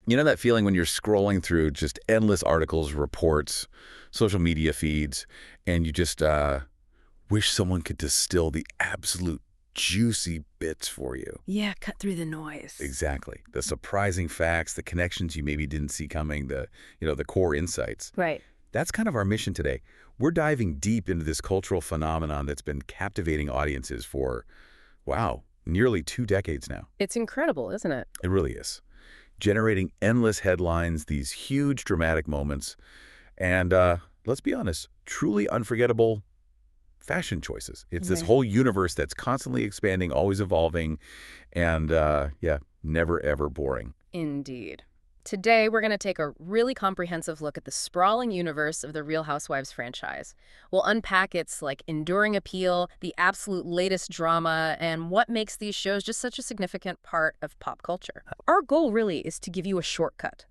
You know that feeling when you're scrolling through just endless articles, reports, social media feeds, and you just wish someone could distill the absolute juicy bits for you. Yeah, cut through the noise. Exactly. The surprising facts, the connections you maybe didn't see coming, the core insights. Right. That's kind of our mission today. We're diving deep into this cultural phenomenon that's been captivating audiences for, wow, nearly 2 decades now. It's incredible, isn't it? It really is. Generating endless headlines, these huge dramatic moments, and let's be honest, truly unforgettable fashion choices. It's this whole universe that's constantly expanding, always evolving, and yeah, never ever boring. Indeed. Today, we're going to take a really comprehensive look at the sprawling universe of the Real Housewives franchise. We'll unpack its enduring appeal, the absolute latest drama, and what makes these shows just such a significant part of pop culture. Our goal really is to give you a shortcut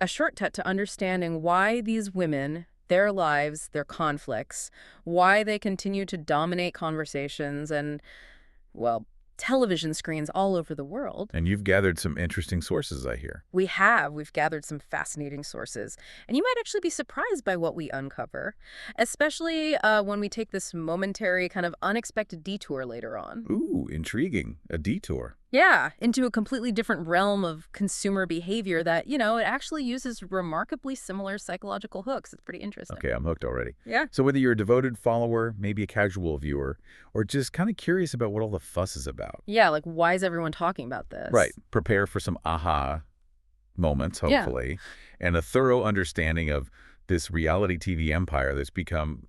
to understanding why these women, their lives, their conflicts, why they continue to dominate conversations and, well, television screens all over the world. And you've gathered some interesting sources, I hear. We have. We've gathered some fascinating sources. And you might actually be surprised by what we uncover, especially when we take this momentary kind of unexpected detour later on. Ooh, intriguing. A detour. Yeah, into a completely different realm of consumer behavior that, it actually uses remarkably similar psychological hooks. It's pretty interesting. Okay, I'm hooked already. Yeah. So whether you're a devoted follower, maybe a casual viewer, or just kind of curious about what all the fuss is about. Yeah, why is everyone talking about this? Right. Prepare for some aha moments, hopefully, and a thorough understanding of this reality TV empire that's become,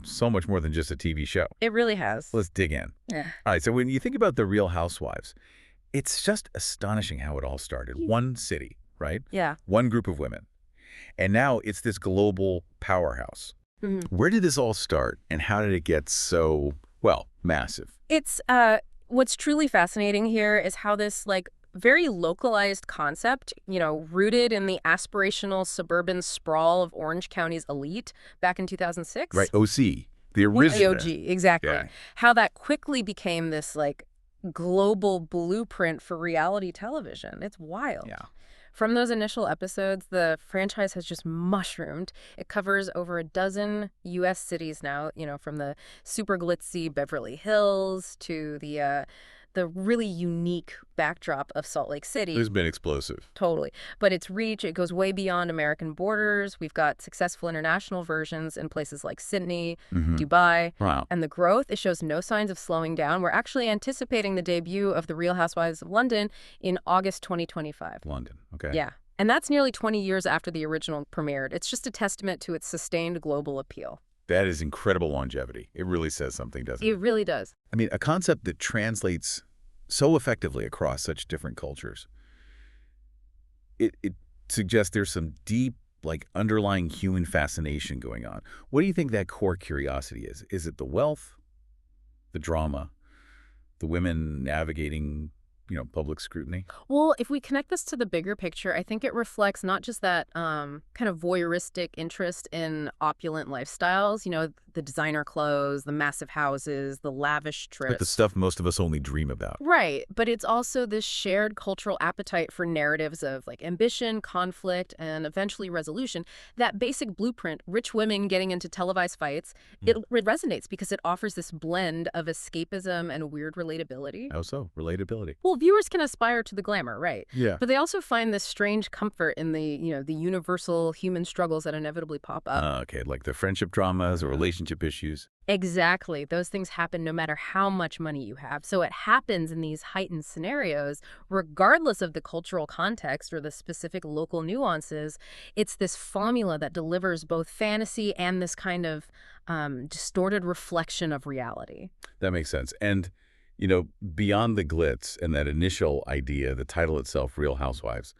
so much more than just a TV show. It really has. Let's dig in. Yeah. All right, so when you think about the Real Housewives, it's just astonishing how it all started. One city, right? Yeah. One group of women. And now it's this global powerhouse. Mm-hmm. Where did this all start, and how did it get so, well, massive? It's, what's truly fascinating here is how this, very localized concept, rooted in the aspirational suburban sprawl of Orange County's elite back in 2006. Right, OC, the original. OG, exactly. Yeah. How that quickly became this, global blueprint for reality television. It's wild. Yeah. From those initial episodes, the franchise has just mushroomed. It covers over a dozen U.S. cities now, from the super glitzy Beverly Hills to the really unique backdrop of Salt Lake City. It's been explosive. Totally. But its reach, it goes way beyond American borders. We've got successful international versions in places like Sydney, Dubai. Wow. And the growth, it shows no signs of slowing down. We're actually anticipating the debut of The Real Housewives of London in August 2025. London, okay. Yeah. And that's nearly 20 years after the original premiered. It's just a testament to its sustained global appeal. That is incredible longevity. It really says something, doesn't it? It really does. A concept that translates so effectively across such different cultures. It suggests there's some deep, underlying human fascination going on. What do you think that core curiosity is? Is it the wealth, the drama, the women navigating, public scrutiny? Well, if we connect this to the bigger picture, I think it reflects not just that kind of voyeuristic interest in opulent lifestyles, the designer clothes, the massive houses, the lavish trips. Like the stuff most of us only dream about. Right. But it's also this shared cultural appetite for narratives of ambition, conflict, and eventually resolution. That basic blueprint, rich women getting into televised fights, it resonates because it offers this blend of escapism and weird relatability. How so? Relatability. Well, viewers can aspire to the glamour, right? Yeah. But they also find this strange comfort in the universal human struggles that inevitably pop up. Okay, like the friendship dramas or relationship issues. Exactly. Those things happen no matter how much money you have. So it happens in these heightened scenarios, regardless of the cultural context or the specific local nuances. It's this formula that delivers both fantasy and this kind of distorted reflection of reality. That makes sense. And beyond the glitz and that initial idea, the title itself, Real Housewives,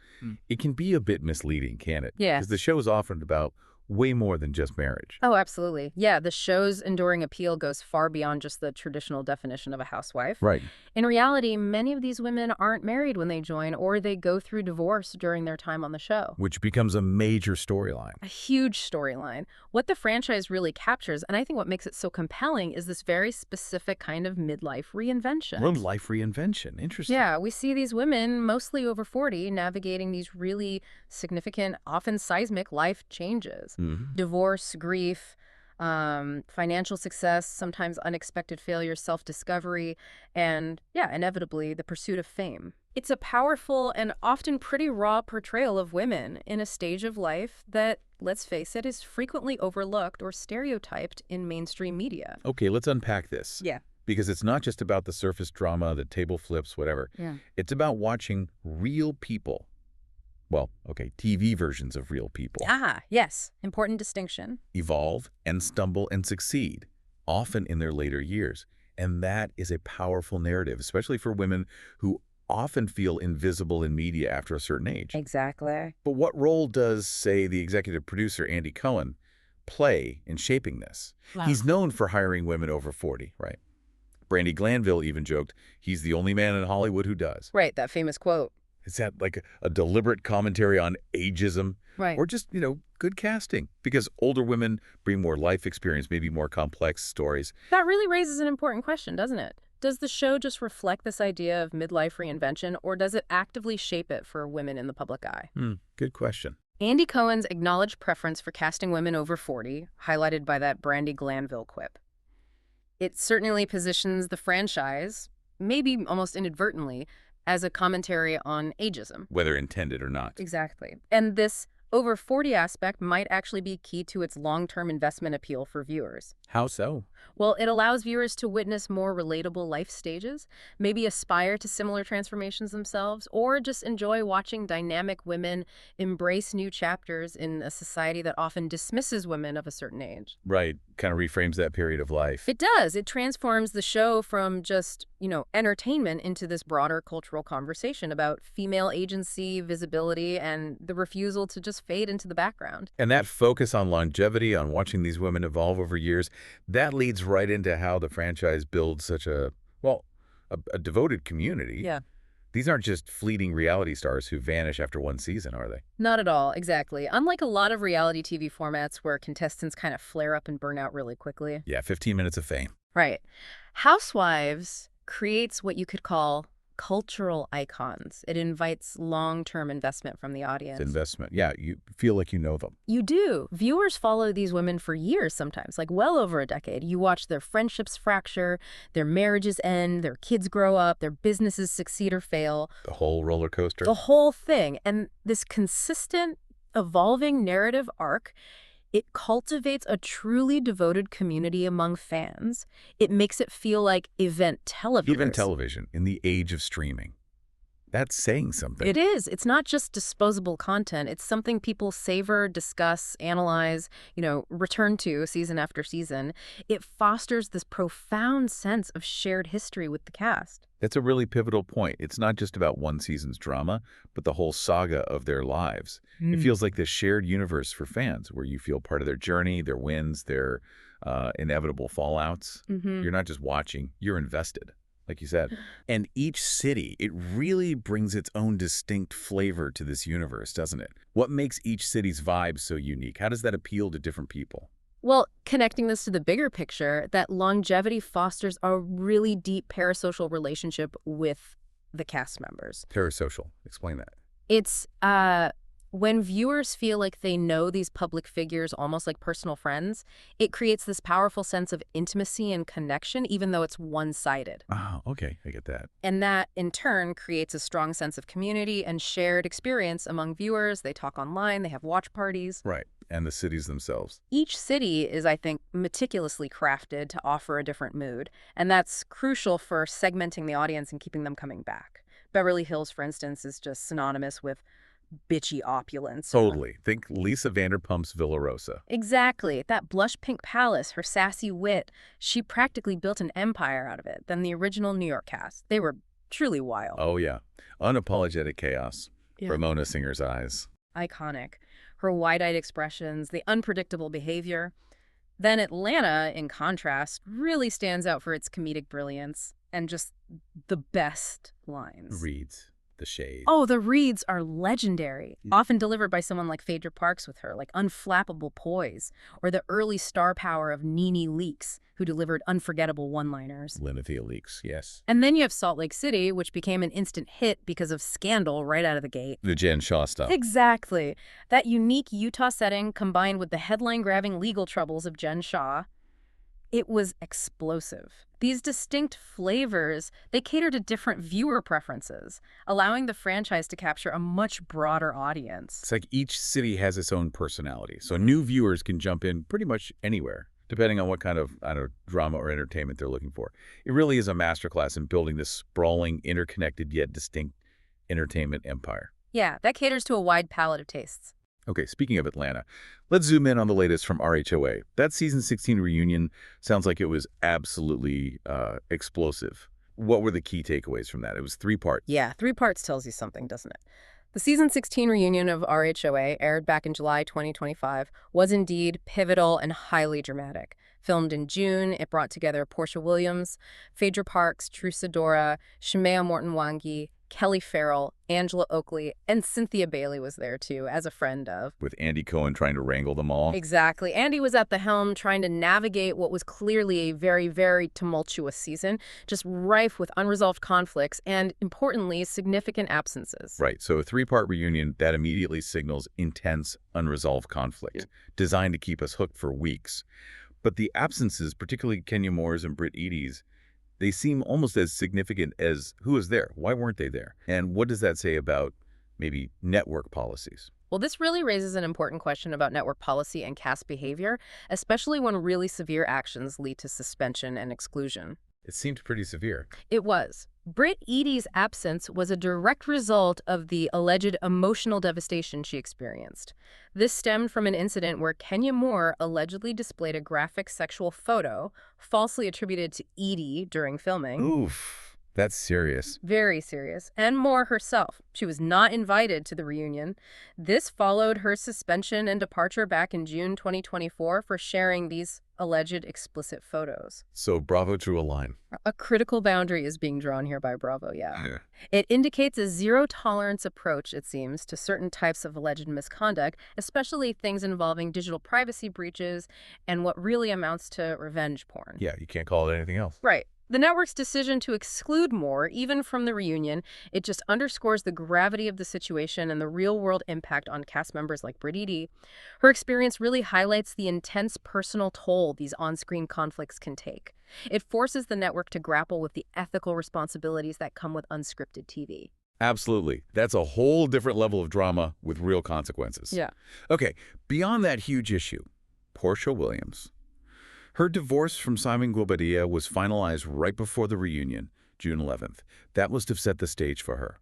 it can be a bit misleading, can it? Yeah. Because the show is often about way more than just marriage. Oh, absolutely. Yeah, the show's enduring appeal goes far beyond just the traditional definition of a housewife. Right. In reality, many of these women aren't married when they join, or they go through divorce during their time on the show. Which becomes a major storyline. A huge storyline. What the franchise really captures, and I think what makes it so compelling, is this very specific kind of midlife reinvention. Life reinvention. Interesting. Yeah, we see these women, mostly over 40, navigating these really significant, often seismic life changes. Divorce, grief, financial success, sometimes unexpected failure, self-discovery, and, yeah, inevitably, the pursuit of fame. It's a powerful and often pretty raw portrayal of women in a stage of life that, let's face it, is frequently overlooked or stereotyped in mainstream media. Okay, let's unpack this. Yeah. Because it's not just about the surface drama, the table flips, whatever. Yeah. It's about watching real people. Well, okay, TV versions of real people. Ah, yes. Important distinction. Evolve and stumble and succeed, often in their later years. And that is a powerful narrative, especially for women who often feel invisible in media after a certain age. Exactly. But what role does, say, the executive producer, Andy Cohen, play in shaping this? Wow. He's known for hiring women over 40, right? Brandi Glanville even joked, he's the only man in Hollywood who does. Right, that famous quote. Is that like a deliberate commentary on ageism? Right. Or just, good casting? Because older women bring more life experience, maybe more complex stories. That really raises an important question, doesn't it? Does the show just reflect this idea of midlife reinvention, or does it actively shape it for women in the public eye? Good question. Andy Cohen's acknowledged preference for casting women over 40, highlighted by that Brandi Glanville quip. It certainly positions the franchise, maybe almost inadvertently, as a commentary on ageism. Whether intended or not. Exactly. And this over 40 aspect might actually be key to its long-term investment appeal for viewers. How so? Well, it allows viewers to witness more relatable life stages, maybe aspire to similar transformations themselves, or just enjoy watching dynamic women embrace new chapters in a society that often dismisses women of a certain age. Right. Kind of reframes that period of life. It does. It transforms the show from just, entertainment into this broader cultural conversation about female agency, visibility, and the refusal to just fade into the background. And that focus on longevity, on watching these women evolve over years, that leads right into how the franchise builds such a devoted community. Yeah. These aren't just fleeting reality stars who vanish after one season, are they? Not at all, exactly. Unlike a lot of reality TV formats where contestants kind of flare up and burn out really quickly. Yeah, 15 minutes of fame. Right. Housewives creates what you could call cultural icons. It invites long-term investment from the audience. Investment. Yeah, you feel like you know them. You do. Viewers follow these women for years sometimes, like well over a decade. You watch their friendships fracture, their marriages end, their kids grow up, their businesses succeed or fail. The whole roller coaster. The whole thing. And this consistent, evolving narrative arc, it cultivates a truly devoted community among fans. It makes it feel like event television. Even television in the age of streaming. That's saying something. It is. It's not just disposable content. It's something people savor, discuss, analyze, return to season after season. It fosters this profound sense of shared history with the cast. That's a really pivotal point. It's not just about one season's drama, but the whole saga of their lives. It feels like this shared universe for fans where you feel part of their journey, their wins, their inevitable fallouts. You're not just watching, you're invested, like you said. And each city, it really brings its own distinct flavor to this universe, doesn't it? What makes each city's vibe so unique? How does that appeal to different people? Well, connecting this to the bigger picture, that longevity fosters a really deep parasocial relationship with the cast members. Parasocial. Explain that. It's when viewers feel like they know these public figures almost like personal friends, it creates this powerful sense of intimacy and connection, even though it's one-sided. Oh, okay. I get that. And that, in turn, creates a strong sense of community and shared experience among viewers. They talk online, they have watch parties. Right. And the cities themselves. Each city is, I think, meticulously crafted to offer a different mood. And that's crucial for segmenting the audience and keeping them coming back. Beverly Hills, for instance, is just synonymous with bitchy opulence. Totally. Think Lisa Vanderpump's Villa Rosa. Exactly. That blush pink palace, her sassy wit, she practically built an empire out of it. Then the original New York cast. They were truly wild. Oh, yeah. Unapologetic chaos. Yeah. Ramona Singer's eyes. Iconic. Her wide-eyed expressions, the unpredictable behavior. Then Atlanta, in contrast, really stands out for its comedic brilliance and just the best lines. Reads the shade. Oh, the reads are legendary, often delivered by someone like Phaedra Parks with her, like unflappable poise, or the early star power of Nene Leakes, who delivered unforgettable one-liners. Linethea Leaks, yes. And then you have Salt Lake City, which became an instant hit because of Scandal right out of the gate. The Jen Shaw stuff. Exactly. That unique Utah setting combined with the headline-grabbing legal troubles of Jen Shaw, it was explosive. These distinct flavors, they cater to different viewer preferences, allowing the franchise to capture a much broader audience. It's like each city has its own personality, so new viewers can jump in pretty much anywhere, depending on what kind of, drama or entertainment they're looking for. It really is a masterclass in building this sprawling, interconnected yet distinct entertainment empire. Yeah, that caters to a wide palette of tastes. Okay, speaking of Atlanta, let's zoom in on the latest from RHOA. That season 16 reunion sounds like it was absolutely explosive. What were the key takeaways from that? It was 3 parts. Yeah, 3 parts tells you something, doesn't it? The season 16 reunion of RHOA, aired back in July 2025, was indeed pivotal and highly dramatic. Filmed in June, it brought together Portia Williams, Phaedra Parks, Trusadora, Shemaya Morton-Wangi, Kelly Farrell, Angela Oakley, and Cynthia Bailey was there too, as a friend of. With Andy Cohen trying to wrangle them all. Exactly. Andy was at the helm trying to navigate what was clearly a very, very tumultuous season, just rife with unresolved conflicts and, importantly, significant absences. Right, so a 3-part reunion that immediately signals intense, unresolved conflict, designed to keep us hooked for weeks. But the absences, particularly Kenya Moore's and Britt Eadie's, they seem almost as significant as who was there. Why weren't they there? And what does that say about maybe network policies? Well, this really raises an important question about network policy and cast behavior, especially when really severe actions lead to suspension and exclusion. It seemed pretty severe. It was. Britt Eadie's absence was a direct result of the alleged emotional devastation she experienced. This stemmed from an incident where Kenya Moore allegedly displayed a graphic sexual photo falsely attributed to Eadie during filming. Oof, that's serious. Very serious. And Moore herself. She was not invited to the reunion. This followed her suspension and departure back in June 2024 for sharing these alleged explicit photos. So Bravo drew a line. A critical boundary is being drawn here by Bravo, yeah. It indicates a zero-tolerance approach, it seems, to certain types of alleged misconduct, especially things involving digital privacy breaches and what really amounts to revenge porn. Yeah, you can't call it anything else. Right. The network's decision to exclude Moore, even from the reunion, it just underscores the gravity of the situation and the real-world impact on cast members like Britt Eadie. Her experience really highlights the intense personal toll these on-screen conflicts can take. It forces the network to grapple with the ethical responsibilities that come with unscripted TV. Absolutely. That's a whole different level of drama with real consequences. Yeah. Okay, beyond that huge issue, Portia Williams. Her divorce from Simon Guobadia was finalized right before the reunion, June 11th. That must have set the stage for her.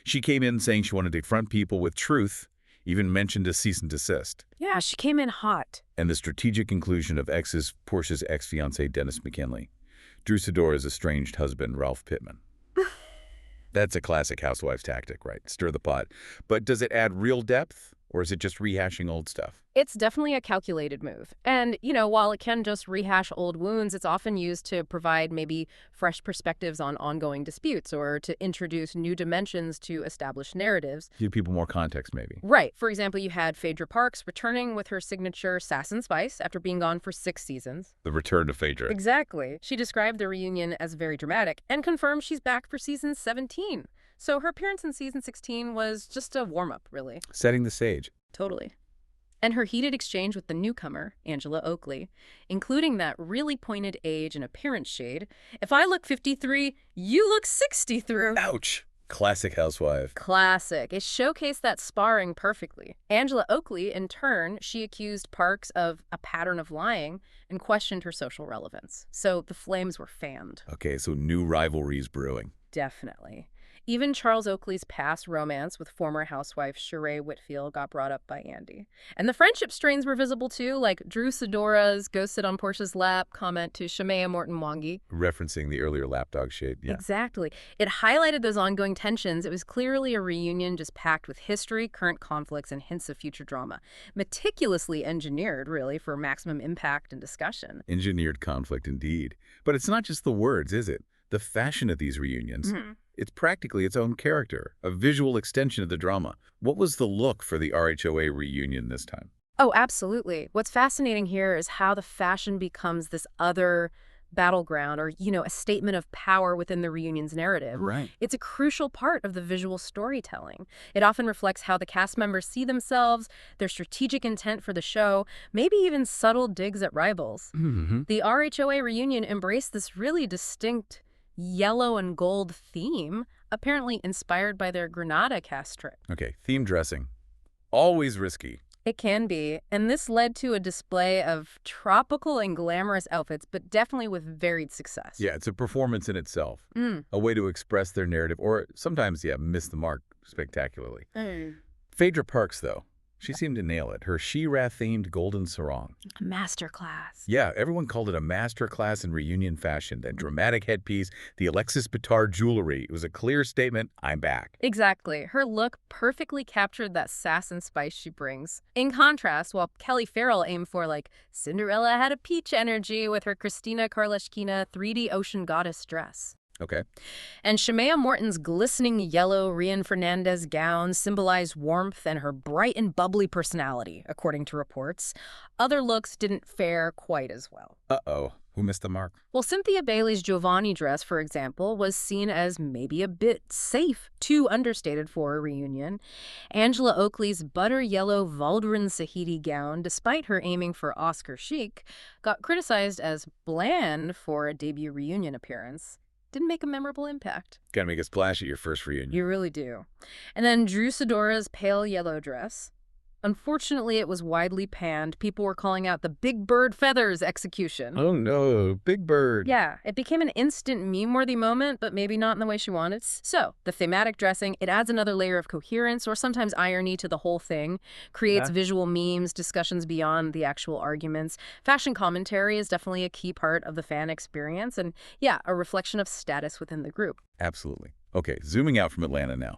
She came in saying she wanted to confront people with truth, even mentioned a cease and desist. Yeah, she came in hot. And the strategic inclusion of Portia's ex-fiancé, Dennis McKinley. Drusadora's estranged husband, Ralph Pittman. That's a classic housewives tactic, right? Stir the pot. But does it add real depth, or is it just rehashing old stuff? It's definitely a calculated move. And, while it can just rehash old wounds, it's often used to provide maybe fresh perspectives on ongoing disputes or to introduce new dimensions to established narratives. Give people more context, maybe. Right. For example, you had Phaedra Parks returning with her signature Sass and Spice after being gone for 6 seasons. The return to Phaedra. Exactly. She described the reunion as very dramatic and confirmed she's back for season 17. So her appearance in season 16 was just a warm-up, really. Setting the stage. Totally. And her heated exchange with the newcomer, Angela Oakley, including that really pointed age and appearance shade. If I look 53, you look 63. Ouch. Classic housewife. Classic. It showcased that sparring perfectly. Angela Oakley, in turn, she accused Parks of a pattern of lying and questioned her social relevance. So the flames were fanned. Okay, so new rivalries brewing. Definitely. Even Charles Oakley's past romance with former housewife Sheree Whitfield got brought up by Andy. And the friendship strains were visible too, like Drew Sidora's "Go sit on Portia's lap" comment to Shemaya Morton-Wangi. Referencing the earlier lapdog shade, yeah. Exactly. It highlighted those ongoing tensions. It was clearly a reunion just packed with history, current conflicts, and hints of future drama. Meticulously engineered, really, for maximum impact and discussion. Engineered conflict indeed. But it's not just the words, is it? The fashion of these reunions. It's practically its own character, a visual extension of the drama. What was the look for the RHOA reunion this time? Oh, absolutely. What's fascinating here is how the fashion becomes this other battleground or, a statement of power within the reunion's narrative. Right. It's a crucial part of the visual storytelling. It often reflects how the cast members see themselves, their strategic intent for the show, maybe even subtle digs at rivals. The RHOA reunion embraced this really distinct yellow and gold theme, apparently inspired by their Granada cast trip. Okay, theme dressing. Always risky. It can be, and this led to a display of tropical and glamorous outfits, but definitely with varied success. Yeah, it's a performance in itself. A way to express their narrative, or sometimes, miss the mark spectacularly. Phaedra Parks, though, she seemed to nail it. Her She-Ra-themed golden sarong. Masterclass. Yeah, everyone called it a masterclass in reunion fashion. That dramatic headpiece, the Alexis Bittar jewelry. It was a clear statement, I'm back. Exactly. Her look perfectly captured that sass and spice she brings. In contrast, while Kelly Farrell aimed for, Cinderella had a peach energy with her Christina Karleshkina 3D ocean goddess dress. Okay. And Shemaya Morton's glistening yellow Rian Fernandez gown symbolized warmth and her bright and bubbly personality, according to reports. Other looks didn't fare quite as well. Uh-oh. Who missed the mark? Well, Cynthia Bailey's Giovanni dress, for example, was seen as maybe a bit safe, too understated for a reunion. Angela Oakley's butter yellow Valdrin Sahidi gown, despite her aiming for Oscar chic, got criticized as bland for a debut reunion appearance. Didn't make a memorable impact. Gotta make a splash at your first reunion. You really do. And then Drew Sidora's pale yellow dress. Unfortunately, it was widely panned. People were calling out the Big Bird Feathers execution. Oh no, Big Bird. Yeah, it became an instant meme-worthy moment, but maybe not in the way she wanted. So, the thematic dressing, it adds another layer of coherence or sometimes irony to the whole thing, creates visual memes, discussions beyond the actual arguments. Fashion commentary is definitely a key part of the fan experience, and a reflection of status within the group. Absolutely. Okay, zooming out from Atlanta now.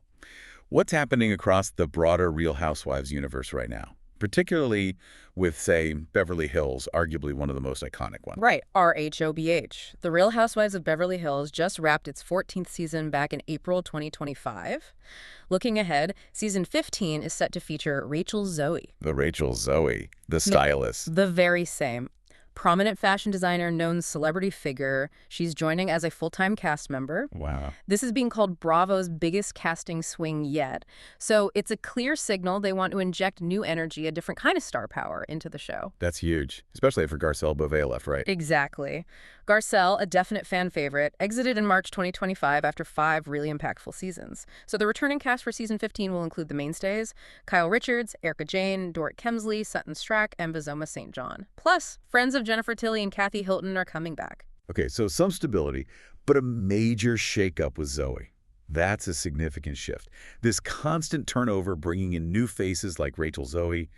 What's happening across the broader Real Housewives universe right now? Particularly with, say, Beverly Hills, arguably one of the most iconic ones. Right, RHOBH. The Real Housewives of Beverly Hills just wrapped its 14th season back in April 2025. Looking ahead, season 15 is set to feature Rachel Zoe. The Rachel Zoe, the stylist. The very same. Prominent fashion designer, known celebrity figure. She's joining as a full-time cast member. Wow. This is being called Bravo's biggest casting swing yet. So it's a clear signal they want to inject new energy, a different kind of star power into the show. That's huge, especially for Garcelle Beauvais left, right? Exactly. Garcelle, a definite fan favorite, exited in March 2025 after 5 really impactful seasons. So the returning cast for season 15 will include the mainstays: Kyle Richards, Erica Jane, Dorrit Kemsley, Sutton Strack, and Bazoma St. John. Plus, friends of Jennifer Tilly and Kathy Hilton are coming back. Okay, so some stability, but a major shakeup with Zoe. That's a significant shift. This constant turnover, bringing in new faces like Rachel Zoe.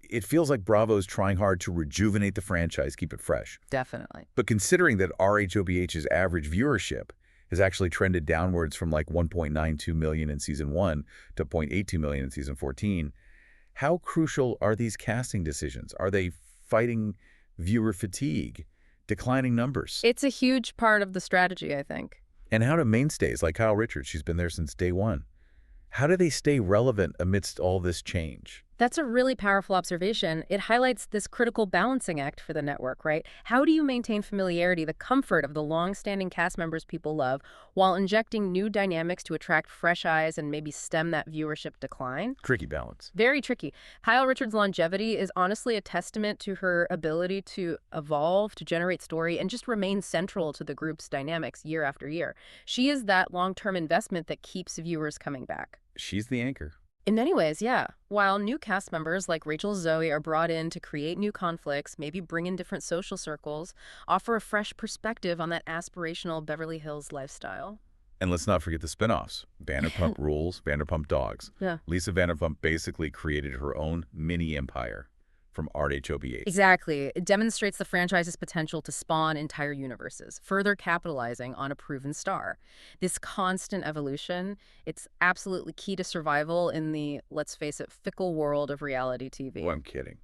It feels like Bravo's trying hard to rejuvenate the franchise, keep it fresh. Definitely. But considering that RHOBH's average viewership has actually trended downwards from 1.92 million in season 1 to 0.82 million in season 14, how crucial are these casting decisions? Are they fighting viewer fatigue, declining numbers? It's a huge part of the strategy, I think. And how do mainstays like Kyle Richards, she's been there since day one, how do they stay relevant amidst all this change? That's a really powerful observation. It highlights this critical balancing act for the network, right? How do you maintain familiarity, the comfort of the long-standing cast members people love, while injecting new dynamics to attract fresh eyes and maybe stem that viewership decline? Tricky balance. Very tricky. Kyle Richards' longevity is honestly a testament to her ability to evolve, to generate story, and just remain central to the group's dynamics year after year. She is that long-term investment that keeps viewers coming back. She's the anchor. In many ways, yeah. While new cast members like Rachel Zoe are brought in to create new conflicts, maybe bring in different social circles, offer a fresh perspective on that aspirational Beverly Hills lifestyle. And let's not forget the spinoffs. Vanderpump Rules, Vanderpump Dogs. Yeah. Lisa Vanderpump basically created her own mini empire from RHOBH. Exactly. It demonstrates the franchise's potential to spawn entire universes, further capitalizing on a proven star. This constant evolution, it's absolutely key to survival in the, let's face it, fickle world of reality TV. Oh, I'm kidding.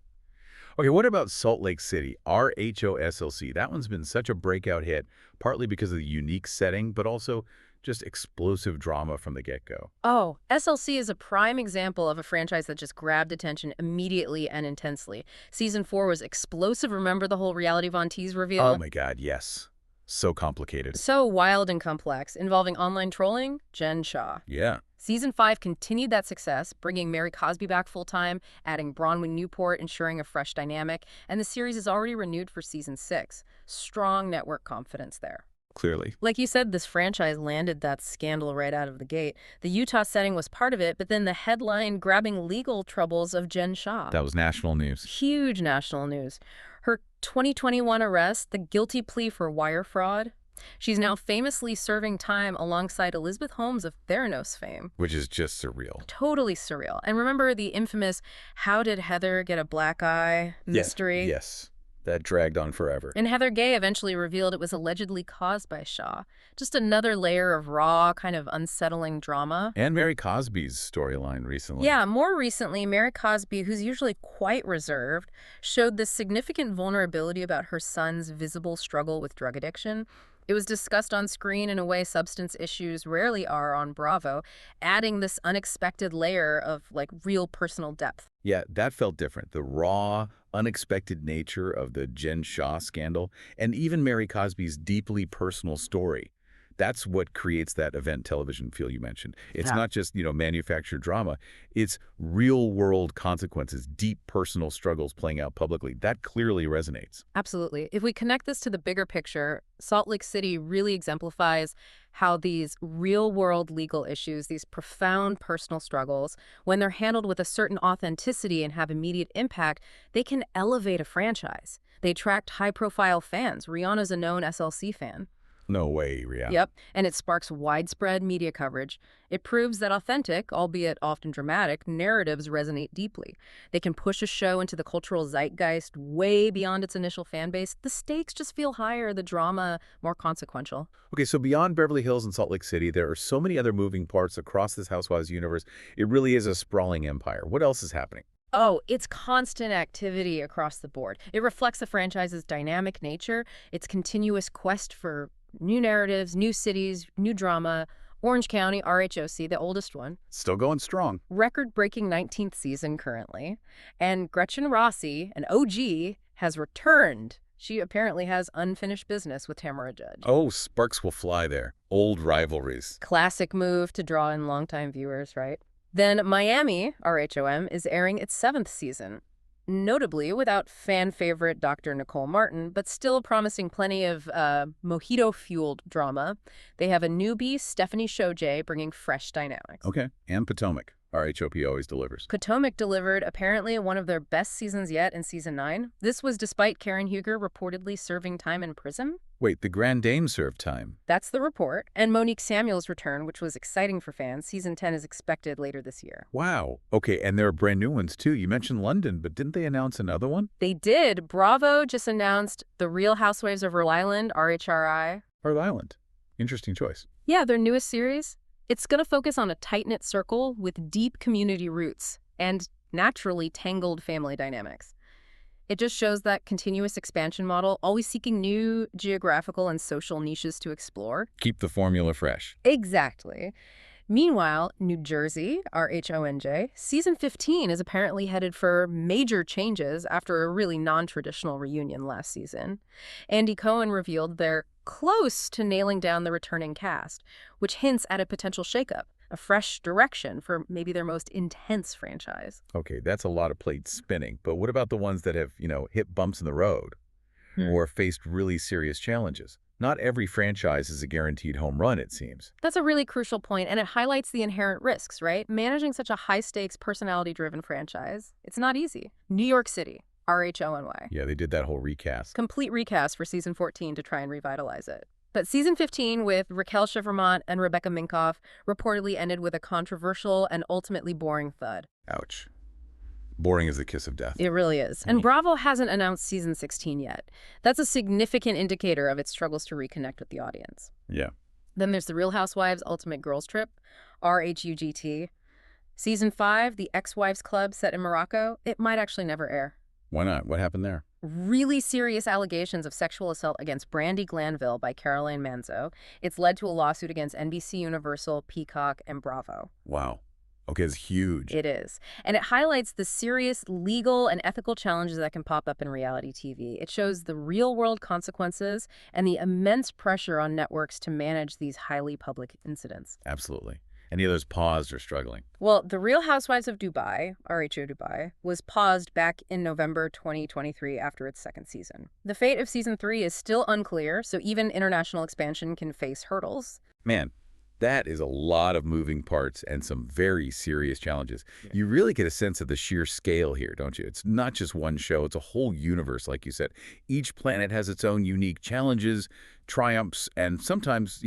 Okay, what about Salt Lake City, RHOSLC? That one's been such a breakout hit, partly because of the unique setting, but also just explosive drama from the get-go. Oh, SLC is a prime example of a franchise that just grabbed attention immediately and intensely. Season 4 was explosive. Remember the whole reality Von Teese reveal? Oh my God, yes. So complicated. So wild and complex, involving online trolling, Jen Shaw. Yeah. Season 5 continued that success, bringing Mary Cosby back full-time, adding Bronwyn Newport, ensuring a fresh dynamic, and the series is already renewed for Season 6. Strong network confidence there. Clearly. Like you said, this franchise landed that scandal right out of the gate. The Utah setting was part of it, but then the headline-grabbing legal troubles of Jen Shaw. That was national news. Huge national news. Her 2021 arrest, the guilty plea for wire fraud. She's now famously serving time alongside Elizabeth Holmes of Theranos fame. Which is just surreal. Totally surreal. And remember the infamous "How did Heather get a black eye" mystery? Yes. That dragged on forever. And Heather Gay eventually revealed it was allegedly caused by Shaw. Just another layer of raw, kind of unsettling drama. And Mary Cosby's storyline recently. Yeah, more recently, Mary Cosby, who's usually quite reserved, showed this significant vulnerability about her son's visible struggle with drug addiction. It was discussed on screen in a way substance issues rarely are on Bravo, adding this unexpected layer of, like, real personal depth. Yeah, that felt different. The raw, unexpected nature of the Jen Shaw scandal, and even Mary Cosby's deeply personal story. That's what creates that event television feel you mentioned. It's not just, manufactured drama. It's real-world consequences, deep personal struggles playing out publicly. That clearly resonates. Absolutely. If we connect this to the bigger picture, Salt Lake City really exemplifies how these real-world legal issues, these profound personal struggles, when they're handled with a certain authenticity and have immediate impact, they can elevate a franchise. They attract high-profile fans. Rihanna's a known SLC fan. No way, Ria. Yep, and it sparks widespread media coverage. It proves that authentic, albeit often dramatic, narratives resonate deeply. They can push a show into the cultural zeitgeist way beyond its initial fan base. The stakes just feel higher, the drama more consequential. Okay, so beyond Beverly Hills and Salt Lake City, there are so many other moving parts across this Housewives universe. It really is a sprawling empire. What else is happening? Oh, it's constant activity across the board. It reflects the franchise's dynamic nature, its continuous quest for new narratives, new cities, new drama. Orange County, RHOC, the oldest one. Still going strong. Record-breaking 19th season currently. And Gretchen Rossi, an OG, has returned. She apparently has unfinished business with Tamara Judge. Oh, sparks will fly there. Old rivalries. Classic move to draw in longtime viewers, right? Then Miami, RHOM, is airing its 7th season. Notably without fan favorite Dr. Nicole Martin, but still promising plenty of mojito-fueled drama. They have a newbie, Stephanie Shojay, bringing fresh dynamics. Okay, and Potomac. RHOP always delivers. Potomac delivered apparently one of their best seasons yet in season 9. This was despite Karen Huger reportedly serving time in prison. Wait, the Grand Dame served time. That's the report. And Monique Samuel's return, which was exciting for fans. Season 10 is expected later this year. Wow. Okay, and there are brand new ones too. You mentioned London, but didn't they announce another one? They did. Bravo just announced The Real Housewives of Rhode Island, RHRI. Rhode Island. Interesting choice. Yeah, their newest series. It's going to focus on a tight-knit circle with deep community roots and naturally tangled family dynamics. It just shows that continuous expansion model, always seeking new geographical and social niches to explore. Keep the formula fresh. Exactly. Meanwhile, New Jersey, RHONJ, season 15 is apparently headed for major changes after a really non-traditional reunion last season. Andy Cohen revealed they're close to nailing down the returning cast, which hints at a potential shakeup, a fresh direction for maybe their most intense franchise. Okay, that's a lot of plates spinning, but what about the ones that have, hit bumps in the road or faced really serious challenges? Not every franchise is a guaranteed home run, it seems. That's a really crucial point, and it highlights the inherent risks, right? Managing such a high-stakes, personality-driven franchise, it's not easy. New York City, RHONY. Yeah, they did that whole recast. Complete recast for season 14 to try and revitalize it. But season 15 with Raquel Chevrolet and Rebecca Minkoff reportedly ended with a controversial and ultimately boring thud. Ouch. Boring as the kiss of death. It really is. And Bravo hasn't announced season 16 yet. That's a significant indicator of its struggles to reconnect with the audience. Yeah. Then there's the Real Housewives Ultimate Girls Trip, RHUGT. Season 5, the Ex-Wives Club set in Morocco, it might actually never air. Why not? What happened there? Really serious allegations of sexual assault against Brandi Glanville by Caroline Manzo. It's led to a lawsuit against NBC Universal, Peacock, and Bravo. Wow. Okay, it's huge. It is. And it highlights the serious legal and ethical challenges that can pop up in reality TV. It shows the real-world consequences and the immense pressure on networks to manage these highly public incidents. Absolutely. Any others paused or struggling? Well, The Real Housewives of Dubai, RHO Dubai, was paused back in November 2023 after its second season. The fate of season 3 is still unclear, so even international expansion can face hurdles. Man, that is a lot of moving parts and some very serious challenges. You really get a sense of the sheer scale here, don't you? It's not just one show, it's a whole universe, like you said. Each planet has its own unique challenges, triumphs, and sometimes,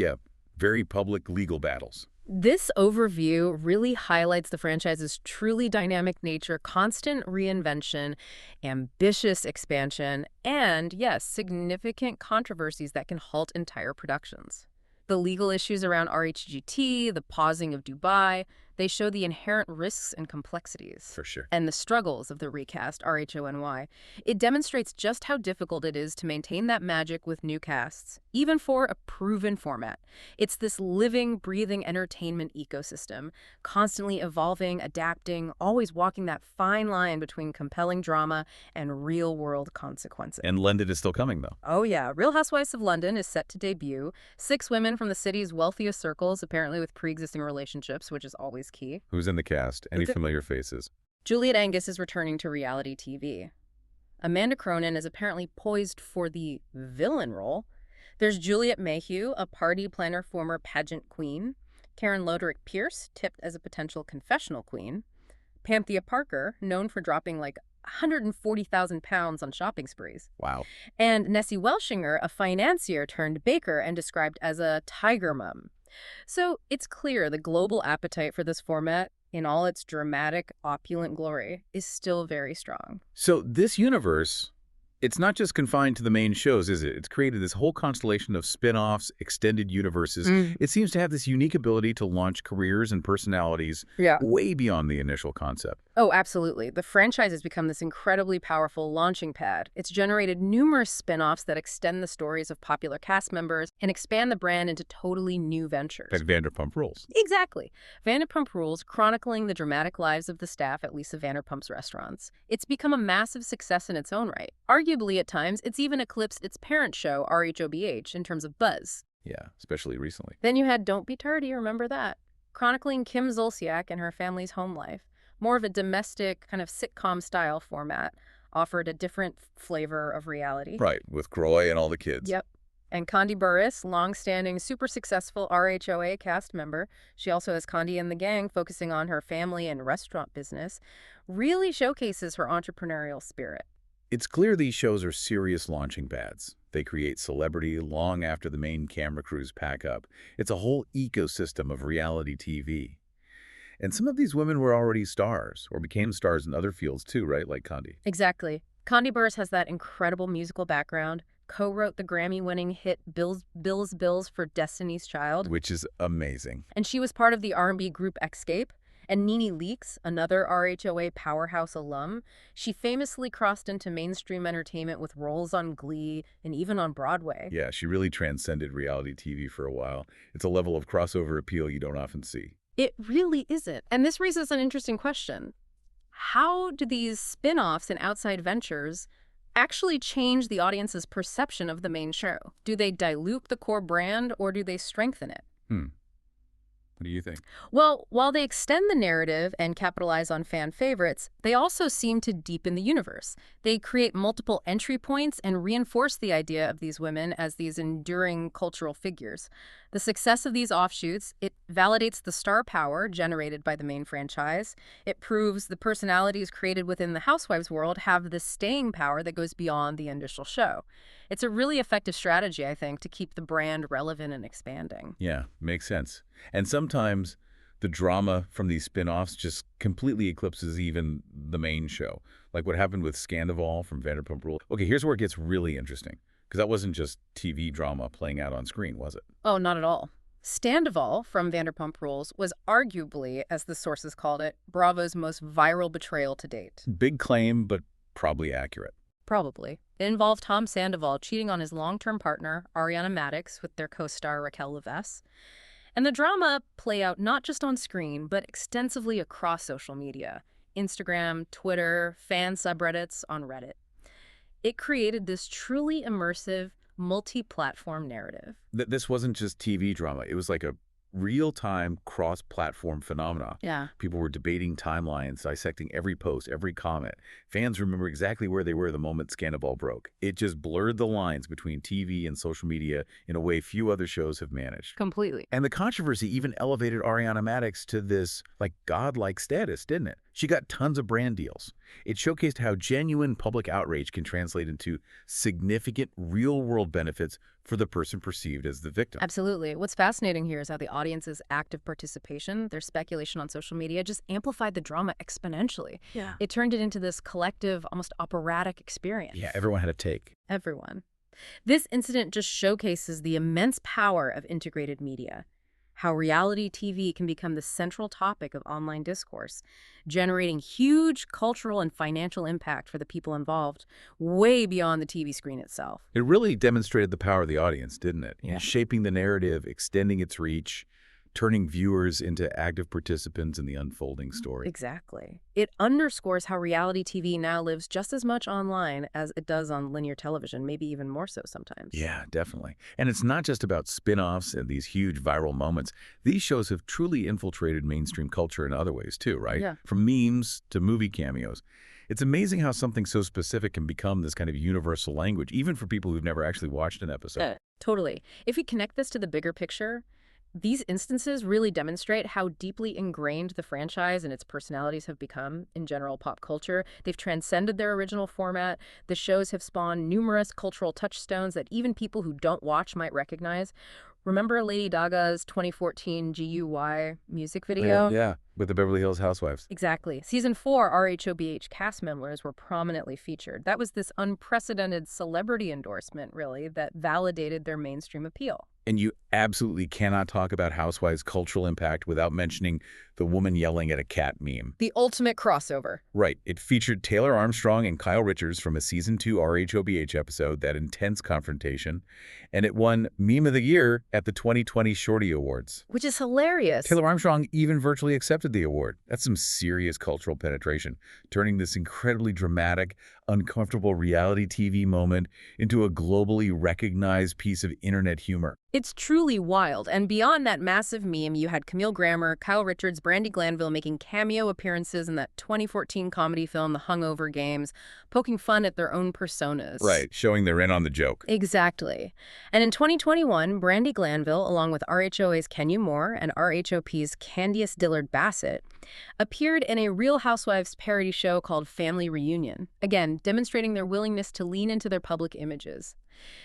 very public legal battles. This overview really highlights the franchise's truly dynamic nature, constant reinvention, ambitious expansion, and, yes, significant controversies that can halt entire productions. The legal issues around RHGT, the pausing of Dubai, they show the inherent risks and complexities. For sure. And the struggles of the recast, RHONY. It demonstrates just how difficult it is to maintain that magic with new casts, even for a proven format. It's this living, breathing entertainment ecosystem, constantly evolving, adapting, always walking that fine line between compelling drama and real-world consequences. And London is still coming, though. Oh, yeah. Real Housewives of London is set to debut. 6 women from the city's wealthiest circles, apparently with pre-existing relationships, which is always key. Who's in the cast? Any familiar faces? Juliet Angus is returning to reality TV. Amanda Cronin is apparently poised for the villain role. There's Juliet Mayhew, a party planner, former pageant queen. Karen Loderick Pierce, tipped as a potential confessional queen. Panthea Parker, known for dropping like 140,000 pounds on shopping sprees. Wow. And Nessie Welshinger, a financier turned baker and described as a tiger mum. So it's clear the global appetite for this format, in all its dramatic, opulent glory, is still very strong. So this universe, it's not just confined to the main shows, is it? It's created this whole constellation of spin-offs, extended universes. It seems to have this unique ability to launch careers and personalities way beyond the initial concept. Oh, absolutely. The franchise has become this incredibly powerful launching pad. It's generated numerous spin-offs that extend the stories of popular cast members and expand the brand into totally new ventures. Like Vanderpump Rules. Exactly. Vanderpump Rules, chronicling the dramatic lives of the staff at Lisa Vanderpump's restaurants. It's become a massive success in its own right. Arguably, at times, it's even eclipsed its parent show, RHOBH, in terms of buzz. Yeah, especially recently. Then you had Don't Be Tardy, remember that? Chronicling Kim Zolciak and her family's home life. More of a domestic, kind of sitcom-style format, offered a different flavor of reality. Right, with Croy and all the kids. Yep. And Condi Burris, long-standing, super successful RHOA cast member, she also has Condi and the Gang, focusing on her family and restaurant business, really showcases her entrepreneurial spirit. It's clear these shows are serious launching pads. They create celebrity long after the main camera crews pack up. It's a whole ecosystem of reality TV. And some of these women were already stars, or became stars in other fields too, right? Like Condi. Exactly. Condi Burris has that incredible musical background, co-wrote the Grammy-winning hit Bills for Destiny's Child. Which is amazing. And she was part of the R&B group Escape. And Nene Leakes, another RHOA powerhouse alum, she famously crossed into mainstream entertainment with roles on Glee and even on Broadway. Yeah, she really transcended reality TV for a while. It's a level of crossover appeal you don't often see. It really isn't. And this raises an interesting question. How do these spin-offs and outside ventures actually change the audience's perception of the main show? Do they dilute the core brand or do they strengthen it? What do you think? Well, while they extend the narrative and capitalize on fan favorites, they also seem to deepen the universe. They create multiple entry points and reinforce the idea of these women as these enduring cultural figures. The success of these offshoots, it validates the star power generated by the main franchise. It proves the personalities created within the Housewives world have the staying power that goes beyond the initial show. It's a really effective strategy, I think, to keep the brand relevant and expanding. Yeah, makes sense. And sometimes the drama from these spin-offs just completely eclipses even the main show, like what happened with Scandival from Vanderpump Rules. Okay, here's where it gets really interesting, because that wasn't just TV drama playing out on screen, was it? Oh, not at all. Sandoval from Vanderpump Rules was arguably, as the sources called it, Bravo's most viral betrayal to date. Big claim, but probably accurate. Probably. It involved Tom Sandoval cheating on his long-term partner, Ariana Madix, with their co-star Raquel Leviss. And the drama play out not just on screen, but extensively across social media. Instagram, Twitter, fan subreddits, on Reddit. It created this truly immersive, multi-platform narrative. This wasn't just TV drama. It was like a real-time cross-platform phenomena. Yeah. People were debating timelines, dissecting every post, every comment. Fans remember exactly where they were the moment Scandival broke. It just blurred the lines between TV and social media in a way few other shows have managed. Completely. And the controversy even elevated Ariana Madix to this, like, godlike status, didn't it? She got tons of brand deals. It showcased how genuine public outrage can translate into significant real-world benefits for the person perceived as the victim. Absolutely. What's fascinating here is how the audience's active participation, their speculation on social media, just amplified the drama exponentially. Yeah. It turned it into this collective, almost operatic experience. Yeah, everyone had a take. Everyone. This incident just showcases the immense power of integrated media, how reality TV can become the central topic of online discourse, generating huge cultural and financial impact for the people involved, way beyond the TV screen itself. It really demonstrated the power of the audience, didn't it? Yeah. Shaping the narrative, extending its reach, turning viewers into active participants in the unfolding story. Exactly. It underscores how reality TV now lives just as much online as it does on linear television, maybe even more so sometimes. Yeah, definitely. And it's not just about spin-offs and these huge viral moments. These shows have truly infiltrated mainstream culture in other ways too, right? Yeah. From memes to movie cameos. It's amazing how something so specific can become this kind of universal language, even for people who've never actually watched an episode. Totally. If we connect this to the bigger picture, these instances really demonstrate how deeply ingrained the franchise and its personalities have become in general pop culture. They've transcended their original format. The shows have spawned numerous cultural touchstones that even people who don't watch might recognize. Remember Lady Gaga's 2014 GUY music video? Yeah, with the Beverly Hills Housewives. Exactly. Season 4 RHOBH cast members were prominently featured. That was this unprecedented celebrity endorsement, really, that validated their mainstream appeal. And you absolutely cannot talk about Housewives' cultural impact without mentioning the woman yelling at a cat meme. The ultimate crossover. Right. It featured Taylor Armstrong and Kyle Richards from a Season 2 RHOBH episode, that intense confrontation, and it won Meme of the Year at the 2020 Shorty Awards. Which is hilarious. Taylor Armstrong even virtually accepted the award. That's some serious cultural penetration, turning this incredibly dramatic, uncomfortable reality TV moment into a globally recognized piece of internet humor. It's truly wild. And beyond that massive meme, you had Camille Grammer, Kyle Richards, Brandi Glanville making cameo appearances in that 2014 comedy film, The Hungover Games, poking fun at their own personas. Right, showing they're in on the joke. Exactly. And in 2021, Brandi Glanville, along with RHOA's Kenya Moore and RHOP's Candiace Dillard Bassett, appeared in a Real Housewives parody show called Family Reunion, again, demonstrating their willingness to lean into their public images.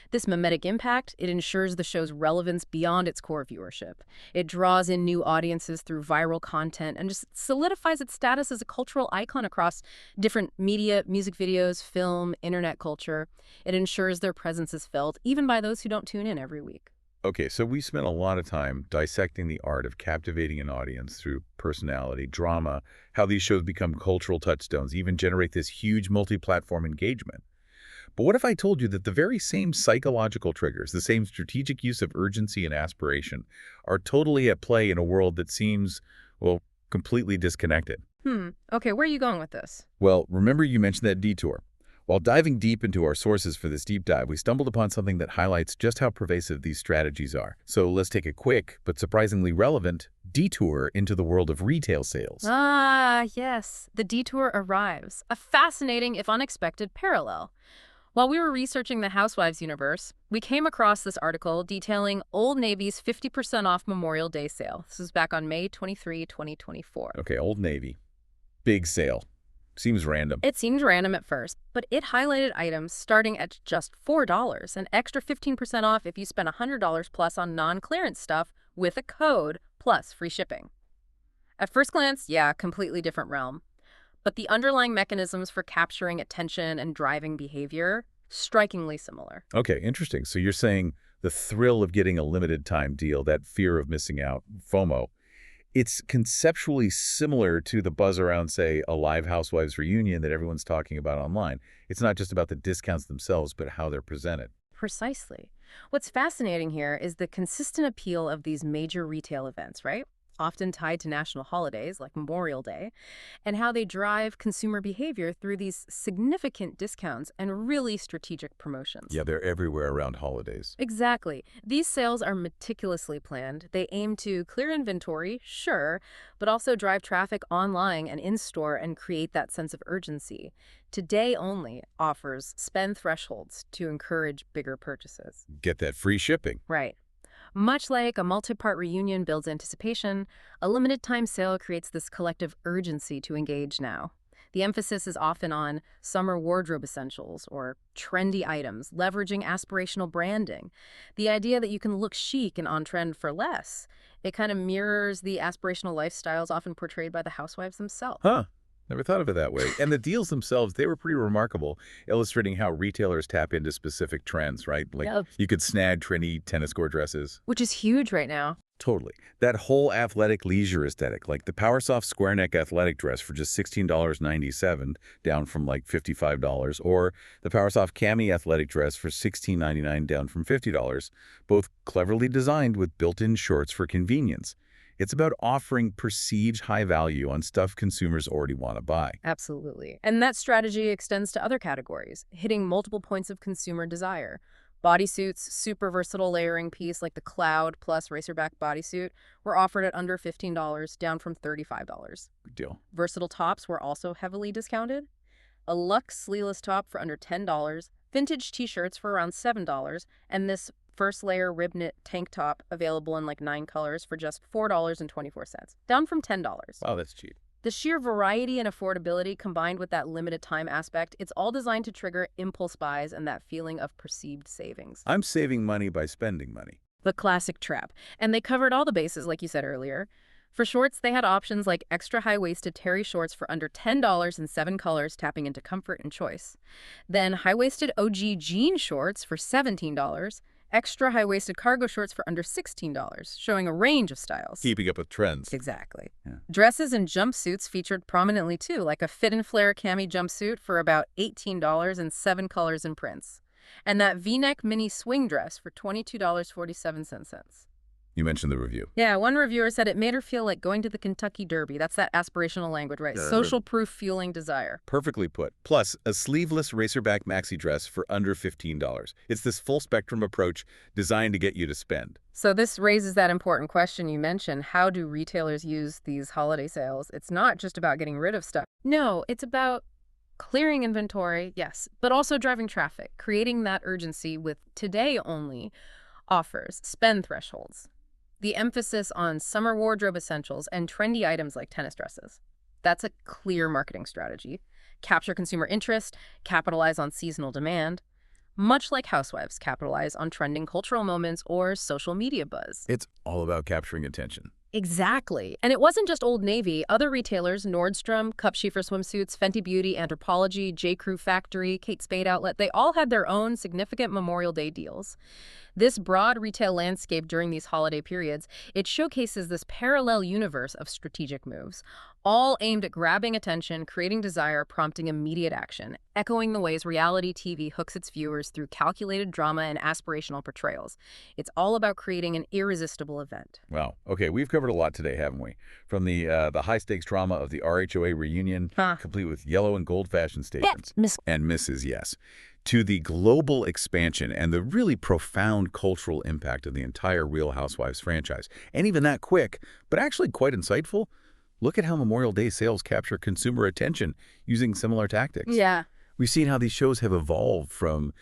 This mimetic impact, it ensures the show's relevance beyond its core viewership. It draws in new audiences through viral content and just solidifies its status as a cultural icon across different media, music videos, film, internet culture. It ensures their presence is felt even by those who don't tune in every week. Okay, so we spent a lot of time dissecting the art of captivating an audience through personality, drama, how these shows become cultural touchstones, even generate this huge multi-platform engagement. But what if I told you that the very same psychological triggers, the same strategic use of urgency and aspiration, are totally at play in a world that seems, well, completely disconnected? Okay, where are you going with this? Well, remember you mentioned that detour. While diving deep into our sources for this deep dive, we stumbled upon something that highlights just how pervasive these strategies are. So let's take a quick, but surprisingly relevant, detour into the world of retail sales. Ah, yes. The detour arrives. A fascinating, if unexpected, parallel. While we were researching the Housewives universe, we came across this article detailing Old Navy's 50% off Memorial Day sale. This was back on May 23, 2024. Okay, Old Navy. Big sale. Seems random. It seemed random at first, but it highlighted items starting at just $4, an extra 15% off if you spend $100 plus on non-clearance stuff with a code plus free shipping. At first glance, yeah, completely different realm. But the underlying mechanisms for capturing attention and driving behavior, strikingly similar. Okay, interesting. So you're saying the thrill of getting a limited time deal, that fear of missing out, FOMO, it's conceptually similar to the buzz around, say, a live Housewives reunion that everyone's talking about online. It's not just about the discounts themselves, but how they're presented. Precisely. What's fascinating here is the consistent appeal of these major retail events, right? Often tied to national holidays like Memorial Day, and how they drive consumer behavior through these significant discounts and really strategic promotions. Yeah, they're everywhere around holidays. Exactly. These sales are meticulously planned. They aim to clear inventory, sure, but also drive traffic online and in-store and create that sense of urgency. Today Only offers spend thresholds to encourage bigger purchases. Get that free shipping. Right. Much like a multi-part reunion builds anticipation, a limited-time sale creates this collective urgency to engage now. The emphasis is often on summer wardrobe essentials or trendy items, leveraging aspirational branding. The idea that you can look chic and on-trend for less. It kind of mirrors the aspirational lifestyles often portrayed by the housewives themselves. Huh. Never thought of it that way. And the deals themselves, they were pretty remarkable, illustrating how retailers tap into specific trends, right? Like Yep. you could snag trendy tennis court dresses. Which is huge right now. Totally. That whole athletic leisure aesthetic, like the PowerSoft square neck athletic dress for just $16.97, down from like $55, or the PowerSoft cami athletic dress for $16.99, down from $50, both cleverly designed with built-in shorts for convenience. It's about offering perceived high value on stuff consumers already want to buy. Absolutely. And that strategy extends to other categories, hitting multiple points of consumer desire. Bodysuits, super versatile layering piece like the Cloud plus Racerback bodysuit, were offered at under $15, down from $35. Good deal. Versatile tops were also heavily discounted. A luxe sleeveless top for under $10, vintage t-shirts for around $7, and this first layer rib knit tank top available in like 9 colors for just $4.24, down from $10. Wow, that's cheap. The sheer variety and affordability combined with that limited time aspect, it's all designed to trigger impulse buys and that feeling of perceived savings. I'm saving money by spending money. The classic trap. And they covered all the bases, like you said earlier. For shorts, they had options like extra high-waisted terry shorts for under $10 in 7 colors, tapping into comfort and choice. Then high-waisted OG jean shorts for $17, extra high-waisted cargo shorts for under $16, showing a range of styles. Keeping up with trends. Exactly. Yeah. Dresses and jumpsuits featured prominently too, like a fit and flare cami jumpsuit for about $18 in 7 colors and prints. And that V-neck mini swing dress for $22.47. You mentioned the review. Yeah, one reviewer said it made her feel like going to the Kentucky Derby. That's that aspirational language, right? Social proof fueling desire. Perfectly put. Plus, a sleeveless racerback maxi dress for under $15. It's this full-spectrum approach designed to get you to spend. So this raises that important question you mentioned. How do retailers use these holiday sales? It's not just about getting rid of stuff. No, it's about clearing inventory, yes, but also driving traffic, creating that urgency with today only offers, spend thresholds. The emphasis on summer wardrobe essentials and trendy items like tennis dresses. That's a clear marketing strategy. Capture consumer interest, capitalize on seasonal demand. Much like Housewives capitalize on trending cultural moments or social media buzz. It's all about capturing attention. Exactly. And it wasn't just Old Navy. Other retailers, Nordstrom, Cup Schiefer Swimsuits, Fenty Beauty, Anthropologie, J. Crew Factory, Kate Spade Outlet, they all had their own significant Memorial Day deals. This broad retail landscape during these holiday periods, it showcases this parallel universe of strategic moves, all aimed at grabbing attention, creating desire, prompting immediate action, echoing the ways reality TV hooks its viewers through calculated drama and aspirational portrayals. It's all about creating an irresistible event. Wow. Okay, we've covered a lot today, haven't we? From the high-stakes drama of the RHOA reunion, complete with yellow and gold fashion statements, and Mrs. Yes, to the global expansion and the really profound cultural impact of the entire Real Housewives franchise. And even that quick, but actually quite insightful. Look at how Memorial Day sales capture consumer attention using similar tactics. Yeah. We've seen how these shows have evolved from,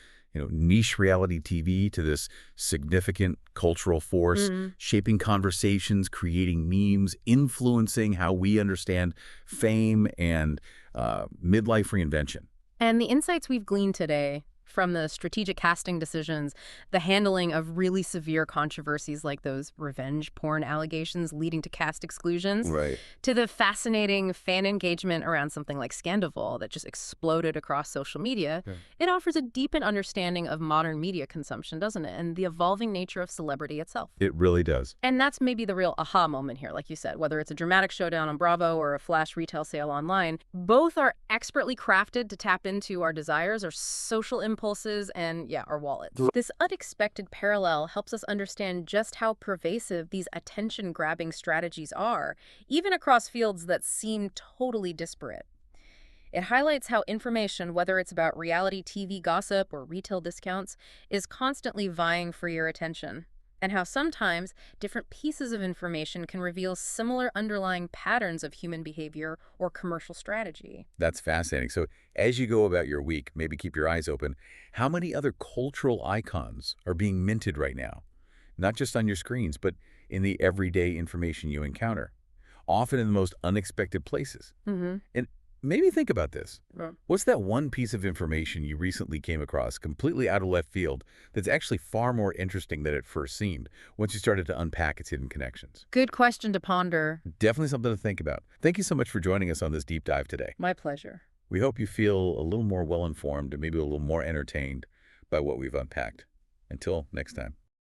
niche reality TV to this significant cultural force, shaping conversations, creating memes, influencing how we understand fame and midlife reinvention. And the insights we've gleaned today from the strategic casting decisions, the handling of really severe controversies like those revenge porn allegations leading to cast exclusions, Right. to the fascinating fan engagement around something like Scandival that just exploded across social media, it offers a deepened understanding of modern media consumption, doesn't it? And the evolving nature of celebrity itself. It really does. And that's maybe the real aha moment here, like you said, whether it's a dramatic showdown on Bravo or a flash retail sale online, both are expertly crafted to tap into our desires, our social impulses, and our wallets. This unexpected parallel helps us understand just how pervasive these attention-grabbing strategies are, even across fields that seem totally disparate. It highlights how information, whether it's about reality TV gossip or retail discounts, is constantly vying for your attention, and how sometimes different pieces of information can reveal similar underlying patterns of human behavior or commercial strategy. That's fascinating. So as you go about your week, maybe keep your eyes open. How many other cultural icons are being minted right now? Not just on your screens, but in the everyday information you encounter, often in the most unexpected places. And maybe think about this. What's that one piece of information you recently came across completely out of left field that's actually far more interesting than it first seemed once you started to unpack its hidden connections? Good question to ponder. Definitely something to think about. Thank you so much for joining us on this deep dive today. My pleasure. We hope you feel a little more well-informed and maybe a little more entertained by what we've unpacked. Until next time.